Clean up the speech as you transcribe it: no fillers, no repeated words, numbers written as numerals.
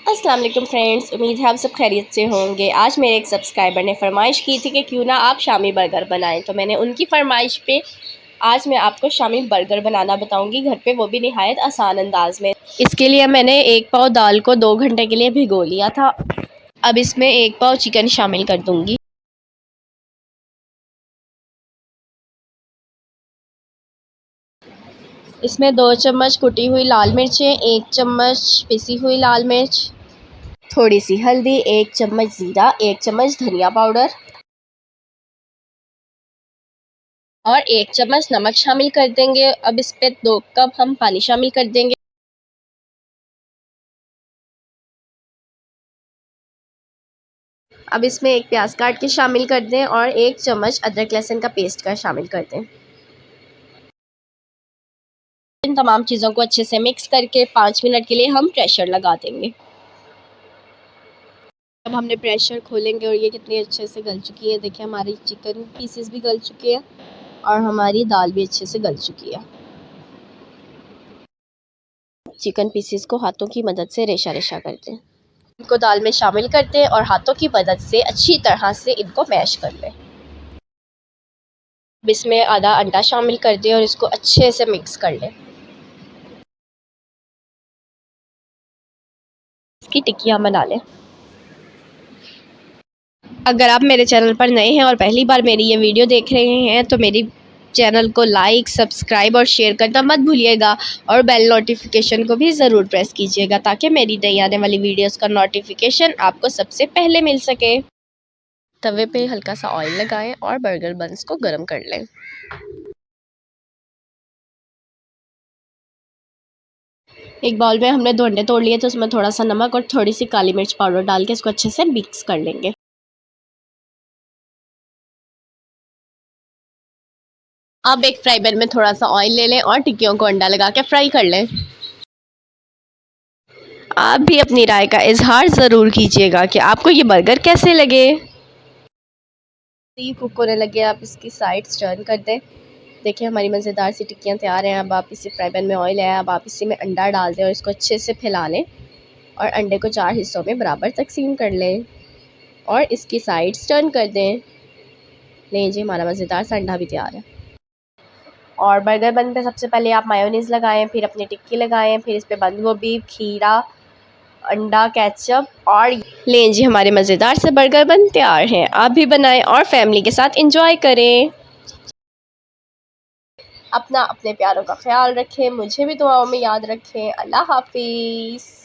अस्सलाम वालेकुम फ्रेंड्स, उम्मीद है आप सब खैरियत से होंगे। आज मेरे एक सब्सक्राइबर ने फरमाइश की थी कि क्यों ना आप शामी बर्गर बनाएं, तो मैंने उनकी फरमाइश पे आज मैं आपको शामी बर्गर बनाना बताऊंगी घर पे, वो भी निहायत आसान अंदाज में। इसके लिए मैंने 1 पाव दाल को 2 घंटे के लिए भिगो लिया था। अब इसमें 1 पाव चिकन शामिल कर दूंगी। इसमें 2 चम्मच कुटी हुई लाल मिर्चें, 1 चम्मच पिसी हुई लाल मिर्च, थोड़ी सी हल्दी, 1 चम्मच ज़ीरा, 1 चम्मच धनिया पाउडर और 1 चम्मच नमक शामिल कर देंगे। अब इस पे 2 कप हम पानी शामिल कर देंगे। अब इसमें 1 प्याज काट के शामिल कर दें और 1 चम्मच अदरक लहसुन का पेस्ट का शामिल कर दें। इन तमाम चीज़ों को अच्छे से मिक्स करके 5 मिनट के लिए हम प्रेशर लगा देंगे। अब हमने प्रेशर खोलेंगे और ये कितनी अच्छे से गल चुकी है। देखिए हमारी चिकन पीसेस भी गल चुके हैं और हमारी दाल भी अच्छे से गल चुकी है। चिकन पीसेस को हाथों की मदद से रेशा रेशा कर दें। इनको दाल में शामिल कर दें और हाथों की मदद से अच्छी तरह से इनको मैश कर लें। अब इसमें आधा अंडा शामिल कर दें और इसको अच्छे से मिक्स कर लें। इसकी टिक्कियाँ बना लें। अगर आप मेरे चैनल पर नए हैं और पहली बार मेरी ये वीडियो देख रहे हैं तो मेरी चैनल को लाइक, सब्सक्राइब और शेयर करना मत भूलिएगा और बेल नोटिफिकेशन को भी ज़रूर प्रेस कीजिएगा ताकि मेरी नई आने वाली वीडियोस का नोटिफिकेशन आपको सबसे पहले मिल सके। तवे पे हल्का सा ऑयल लगाएं और बर्गर बन्स को गर्म कर लें। एक बाउल में हमने 2 अंडे तोड़ लिए, तो उसमें थोड़ा सा नमक और थोड़ी सी काली मिर्च पाउडर डाल के इसको अच्छे से मिक्स कर लेंगे। अब एक फ्राई पैन में थोड़ा सा ऑयल ले लें और टिक्कियों को अंडा लगा के फ्राई कर लें। आप भी अपनी राय का इजहार ज़रूर कीजिएगा कि आपको ये बर्गर कैसे लगे। ये कुक होने लगे, आप इसकी साइड्स टर्न कर दें। देखिए हमारी मज़ेदार सी टिक्कियाँ तैयार हैं। अब आप इसी फ्राई पैन में ऑयल है, अब आप इसी में अंडा डाल दें और इसको अच्छे से फैला लें और अंडे को 4 हिस्सों में बराबर तकसीम कर लें और इसकी साइड्स टर्न कर दें। लें जी, हमारा मज़ेदार सा अंडा भी तैयार है। और बर्गर बन पे सबसे पहले आप मायोनीज़ लगाएं, फिर अपनी टिक्की लगाएं, फिर इस पे बंद गोभी, खीरा, अंडा, केचप और लें जी, हमारे मज़ेदार से बर्गर बन तैयार हैं। आप भी बनाएं और फैमिली के साथ एंजॉय करें। अपना अपने प्यारों का ख्याल रखें, मुझे भी दुआओं में याद रखें। अल्लाह हाफिज़।